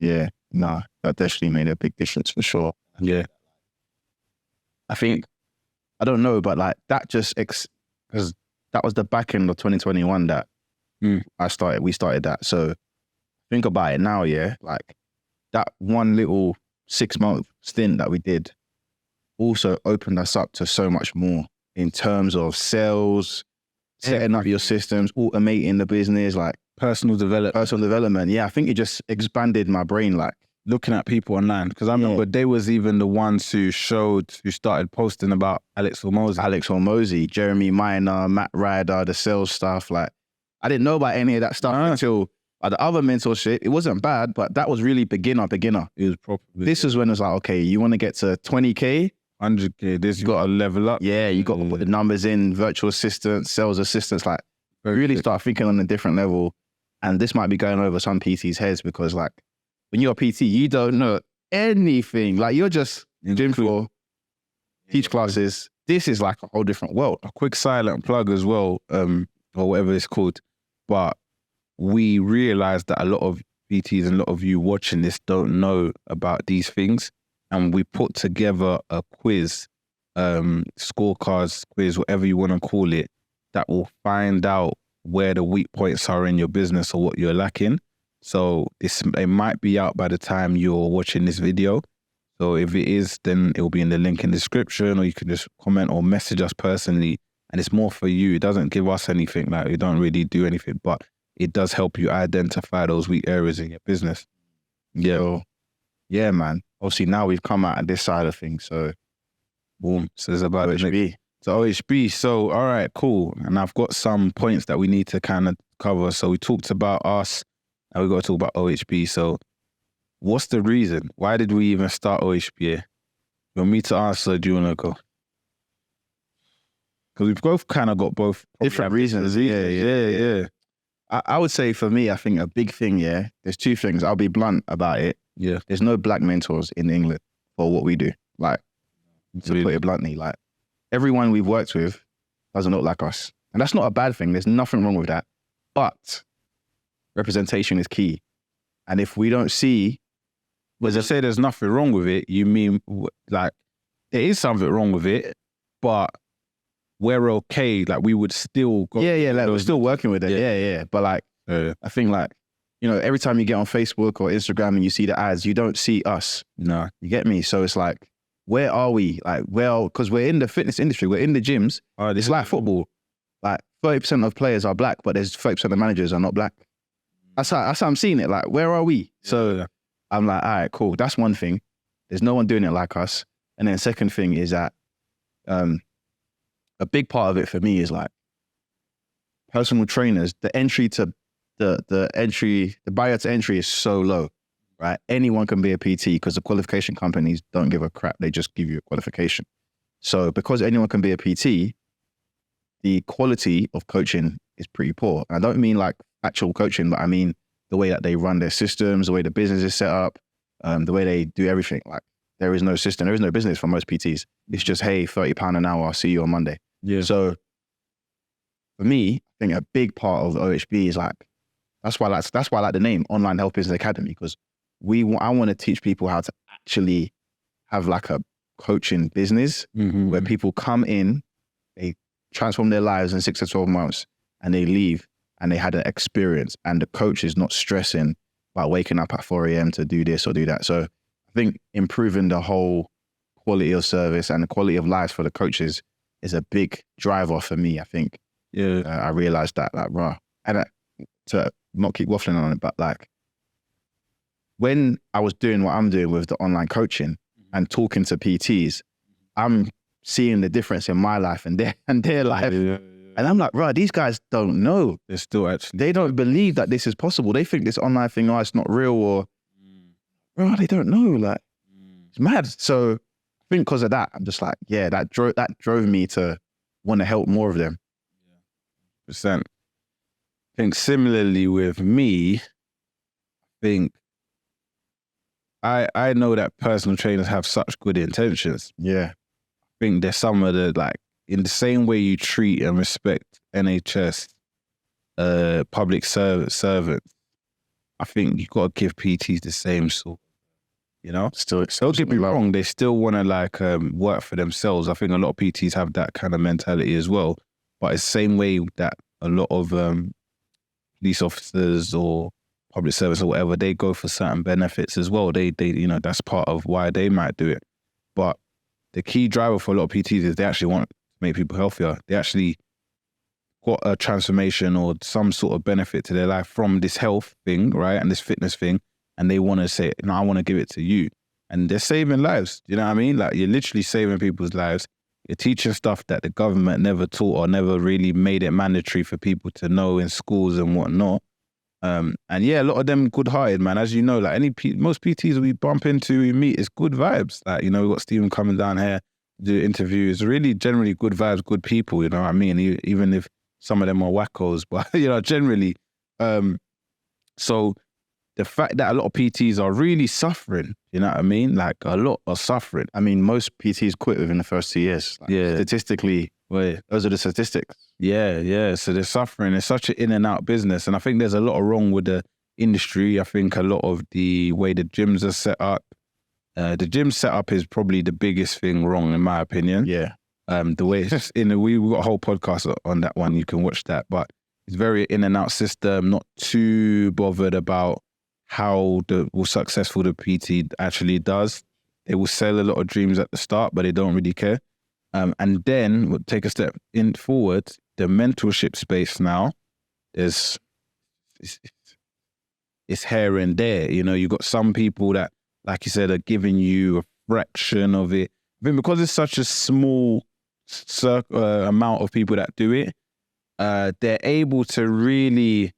Yeah, nah, that definitely made a big difference for sure. Yeah. I think, I don't know, but like that just, because that was the back end of 2021 that we started that. So think about it now, yeah, like that one little 6-month stint that we did also opened us up to so much more in terms of sales, setting up your systems, automating the business, like Personal development. Yeah, I think it just expanded my brain, like Looking at people online. Because I remember they was even the ones who started posting about Alex Hormozy. Jeremy Minor, Matt Ryder, the sales stuff. Like, I didn't know about any of that stuff until the other mentorship. It wasn't bad, but that was really beginner. It was proper. This is when it was like, okay, you want to get to 20K? 100K, this you got to level up. Yeah, you got to put the numbers in, virtual assistants, sales assistants, like really start thinking on a different level. And this might be going over some PTs' heads because like when you're a PT, you don't know anything. Like you're just gym floor, teach classes. This is like a whole different world. A quick silent plug as well, or whatever it's called. But we realized that a lot of PTs and a lot of you watching this don't know about these things. And we put together a quiz, scorecards quiz, whatever you want to call it, that will find out where the weak points are in your business or what you're lacking. So it might be out by the time you're watching this video. So if it is, then it will be in the link in the description, or you can just comment or message us personally. And it's more for you. It doesn't give us anything, like we don't really do anything, but it does help you identify those weak areas in your business. Yeah. So, yeah, man. Obviously now we've come out of this side of things. So boom. So it's about OHB. So OHB. So, all right, cool. And I've got some points that we need to kind of cover. So we talked about us and we got to talk about OHB. So what's the reason? Why did we even start OHB? You want me to answer? Do you want to go? Because we've both kind of got both different reasons. Yeah. I would say for me, I think a big thing, there's two things. I'll be blunt about it. Yeah. There's no black mentors in England for what we do. Like, to put it bluntly, like everyone we've worked with doesn't look like us. And that's not a bad thing. There's nothing wrong with that. But representation is key. And if we don't see... When you say there's nothing wrong with it, you mean like there is something wrong with it, but we're okay. Like we would still go... Yeah, like we're still working with it. Yeah. But like, I think like, you know, every time you get on Facebook or Instagram and you see the ads, you don't see us. No. You get me? So it's like, where are we? Like, well, because we're in the fitness industry, we're in the gyms. It's like football. Like 30% of players are black, but there's 30% of managers are not black. That's how I'm seeing it. Like, where are we? So I'm like, all right, cool. That's one thing. There's no one doing it like us. And then second thing is that a big part of it for me is like personal trainers, the barrier to entry is so low, right? Anyone can be a PT because the qualification companies don't give a crap. They just give you a qualification. So because anyone can be a PT, the quality of coaching is pretty poor. I don't mean like actual coaching, but I mean the way that they run their systems, the way the business is set up, the way they do everything. Like there is no system, there is no business for most PTs. It's just, hey, £30 an hour, I'll see you on Monday. Yeah. So for me, I think a big part of the OHB is like, that's why I like the name Online Health Business Academy, because I want to teach people how to actually have like a coaching business where people come in, they transform their lives in 6 to 12 months and they leave and they had an experience and the coach is not stressing about waking up at 4 a.m. to do this or do that. So I think improving the whole quality of service and the quality of life for the coaches is a big driver for me, I think. Yeah. I realized that, like, raw. And to not keep waffling on it, but like when I was doing what I'm doing with the online coaching and talking to PTs, I'm seeing the difference in my life and their life. Yeah. And I'm like, bro, these guys don't know. They're still actually... They don't believe that this is possible. They think this online thing, it's not real, or, bro, they don't know. Like, it's mad. So I think because of that, I'm just like, yeah, that drove me to want to help more of them. %. I think similarly with me, I know that personal trainers have such good intentions. Yeah. I think there's some of the, like, in the same way you treat and respect NHS public servants, I think you got to give PTs the same sort. You know, Still, don't get me wrong, they still want to like work for themselves. I think a lot of PTs have that kind of mentality as well. But it's the same way that a lot of police officers or public service or whatever, they go for certain benefits as well. They you know, that's part of why they might do it. But the key driver for a lot of PTs is they actually want to make people healthier. They actually got a transformation or some sort of benefit to their life from this health thing, right? And this fitness thing. And they want to say, no, I want to give it to you. And they're saving lives. Do you know what I mean? Like, you're literally saving people's lives. You're teaching stuff that the government never taught or never really made it mandatory for people to know in schools and whatnot. And yeah, a lot of them good-hearted, man. As you know, like most PTs we bump into, we meet, it's good vibes. Like, you know, we've got Stephen coming down here to do interviews. Really, generally good vibes, good people, you know what I mean? Even if some of them are wackos, but, you know, generally. So the fact that a lot of PTs are really suffering, you know what I mean? Like, a lot are suffering. I mean, most PTs quit within the first 2 years. Like, Yeah. Statistically, those are the statistics. Yeah. So they're suffering. It's such an in and out business. And I think there's a lot wrong with the industry. I think a lot of the way the gyms are set up, the gym setup is probably the biggest thing wrong, in my opinion. Yeah. The way it's we got a whole podcast on that one. You can watch that. But it's very in and out system, not too bothered about how successful the PT actually does. They will sell a lot of dreams at the start, but they don't really care. And then we'll take a step forward, the mentorship space now, it's here and there. You know, you got some people that, like you said, are giving you a fraction of it. I think because it's such a small amount of people that do it, they're able to really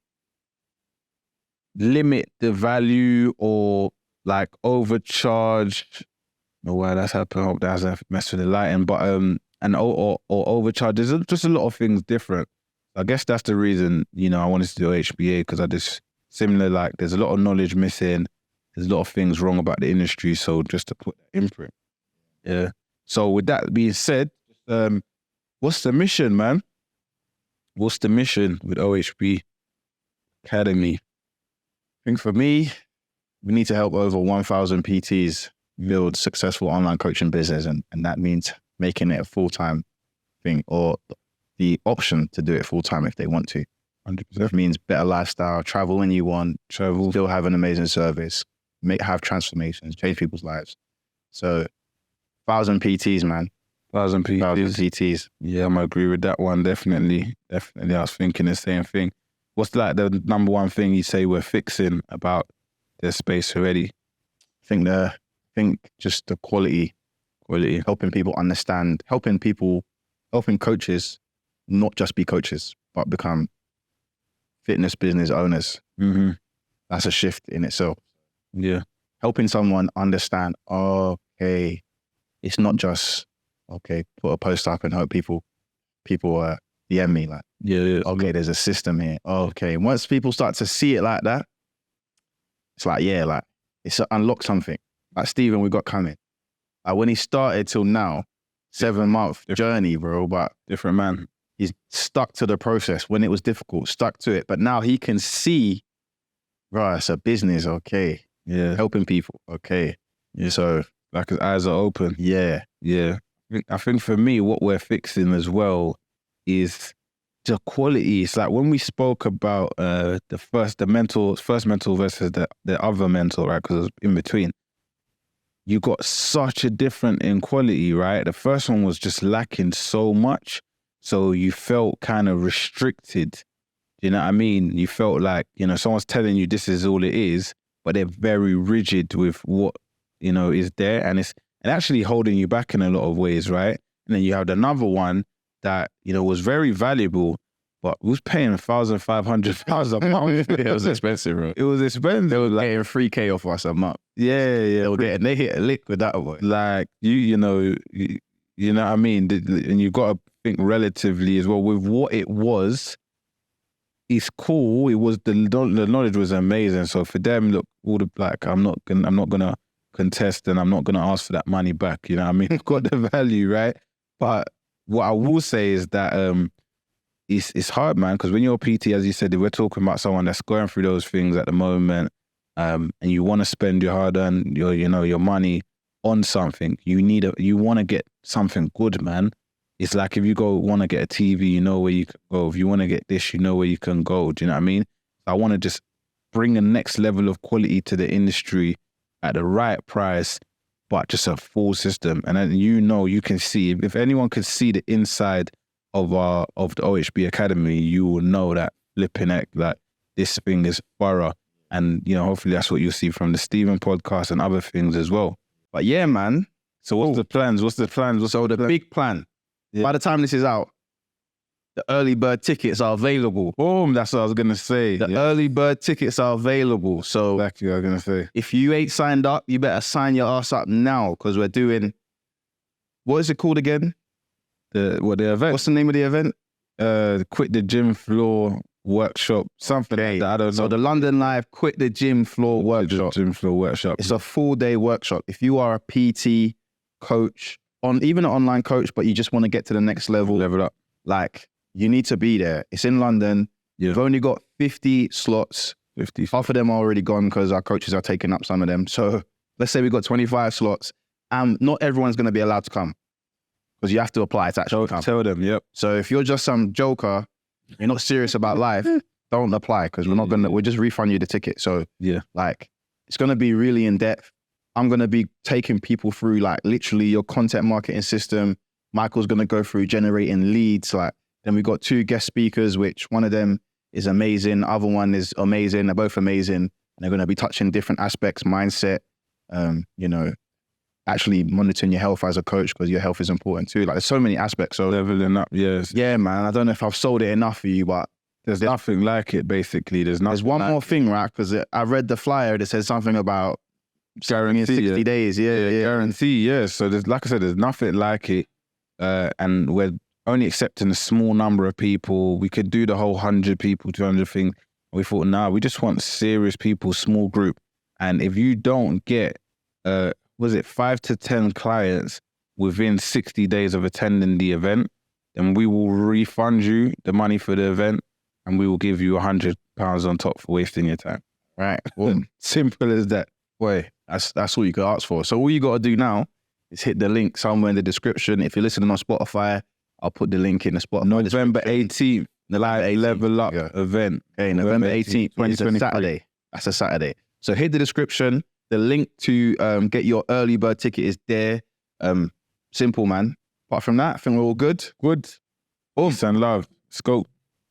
limit the value or like overcharge. Oh, wow, that's happened. I hope that hasn't messed with the lighting, but or overcharge. There's just a lot of things different. I guess that's the reason, you know, I wanted to do OHBA, because I just similar, like, there's a lot of knowledge missing. There's a lot of things wrong about the industry. So just to put that imprint. Yeah. So with that being said, what's the mission, man? What's the mission with OHB Academy? I think for me, we need to help over 1,000 PTs build successful online coaching business. And that means making it a full-time thing, or the option to do it full-time if they want to. 100%. It means better lifestyle, travel when you want, still have an amazing service, have transformations, change people's lives. So 1,000 PTs, man. 1,000 PTs. 1,000 PTs. Yeah, I'm agree with that one. Definitely. I was thinking the same thing. What's like the number one thing you say we're fixing about their space already? I think just the quality, helping people understand, helping coaches not just be coaches, but become fitness business owners. Mm-hmm. That's a shift in itself. Yeah. Helping someone understand, okay, it's not just, okay, put a post up and hope people DM me, like, yeah. Okay, there's a system here. Okay. Once people start to see it like that, it's like, yeah, like, it's unlocked something. Like Stephen, we got coming. Like when he started till now, 7-month journey, bro, but different man. He's stuck to the process when it was difficult, stuck to it. But now he can see, bro, it's a business, okay. Yeah. Helping people, okay. Yeah. So, like, his eyes are open. Yeah. Yeah. I think for me, what we're fixing as well is the quality. It's like when we spoke about the first mentor versus the other mentor, right? Because it was in between. You got such a different in quality, right? The first one was just lacking so much. So you felt kind of restricted. You know what I mean? You felt like, you know, someone's telling you this is all it is, but they're very rigid with what, you know, is there. And it's actually holding you back in a lot of ways, right? And then you have another one that, you know, was very valuable, but was paying £1,500 a month. It was expensive, bro. It was expensive. They were like getting $3,000 off us a month. Yeah. They hit a lick with that one. Like, you know what I mean? And you got to think relatively as well with what it was. It's cool. It was the knowledge was amazing. So for them, look, all the, like, I'm not gonna contest and I'm not gonna ask for that money back. You know what I mean? I've got the value, right? But what I will say is that it's hard, man, because when you're a PT, as you said, if we're talking about someone that's going through those things at the moment, and you want to spend your hard-earned, your money on something, you want to get something good, man. It's like if you want to get a TV, you know where you can go. If you want to get this, you know where you can go. Do you know what I mean? I want to just bring a next level of quality to the industry at the right price, but just a full system. And then you can see, if anyone could see the inside of the OHB Academy, you will know that flipping heck, that this thing is thorough. And hopefully that's what you'll see from the Stephen podcast and other things as well. But yeah, man. So what's the plans? So the big plan. Yeah. By the time this is out, the early bird tickets are available. Boom, that's what I was going to say. The early bird tickets are available. So exactly what I was going to say. If you ain't signed up, you better sign your ass up now, because we're doing, what is it called again? The event? What's the name of the event? Quit the Gym Floor Workshop, something like that. I don't know. So the London Live Quit the Gym Floor Workshop. Gym Floor Workshop. It's a full-day workshop. If you are a PT coach, even an online coach, but you just want to get to the next level, level up, like, you need to be there. It's in London. Yeah. You've only got 50 slots. 50. Half of them are already gone because our coaches are taking up some of them. So let's say we've got 25 slots. Not everyone's going to be allowed to come because you have to apply to actually come. Tell them, yep. So if you're just some joker, you're not serious about life, don't apply, because we'll just refund you the ticket. So yeah, like, it's going to be really in depth. I'm going to be taking people through like literally your content marketing system. Michael's going to go through generating leads. Like, then we've got 2 guest speakers, which one of them is amazing. The other one is amazing. They're both amazing. And they're going to be touching different aspects, mindset, actually monitoring your health as a coach, because your health is important too. Like, there's so many aspects. So leveling up, yes. Yeah, man. I don't know if I've sold it enough for you, but there's nothing like it, basically. There's one more thing, right? Because I read the flyer that says something about guarantee 60 days. Yeah. Guarantee, yeah. So like I said, there's nothing like it. And we're only accepting a small number of people. We could do the whole 100 people, 200 thing. We thought, nah, we just want serious people, small group. And if you don't get, 5 to 10 clients within 60 days of attending the event, then we will refund you the money for the event, and we will give you £100 on top for wasting your time. Right. Well, simple as that. Boy, that's all you could ask for. So all you got to do now is hit the link somewhere in the description. If you're listening on Spotify, I'll put the link in the Spotify. November 18th, the live Level Up event. Okay, November 18th, 2023. Saturday. That's a Saturday. So hit the description. The link to get your early bird ticket is there. Simple, man. Apart from that, I think we're all good. Good. Peace and love. Let's go.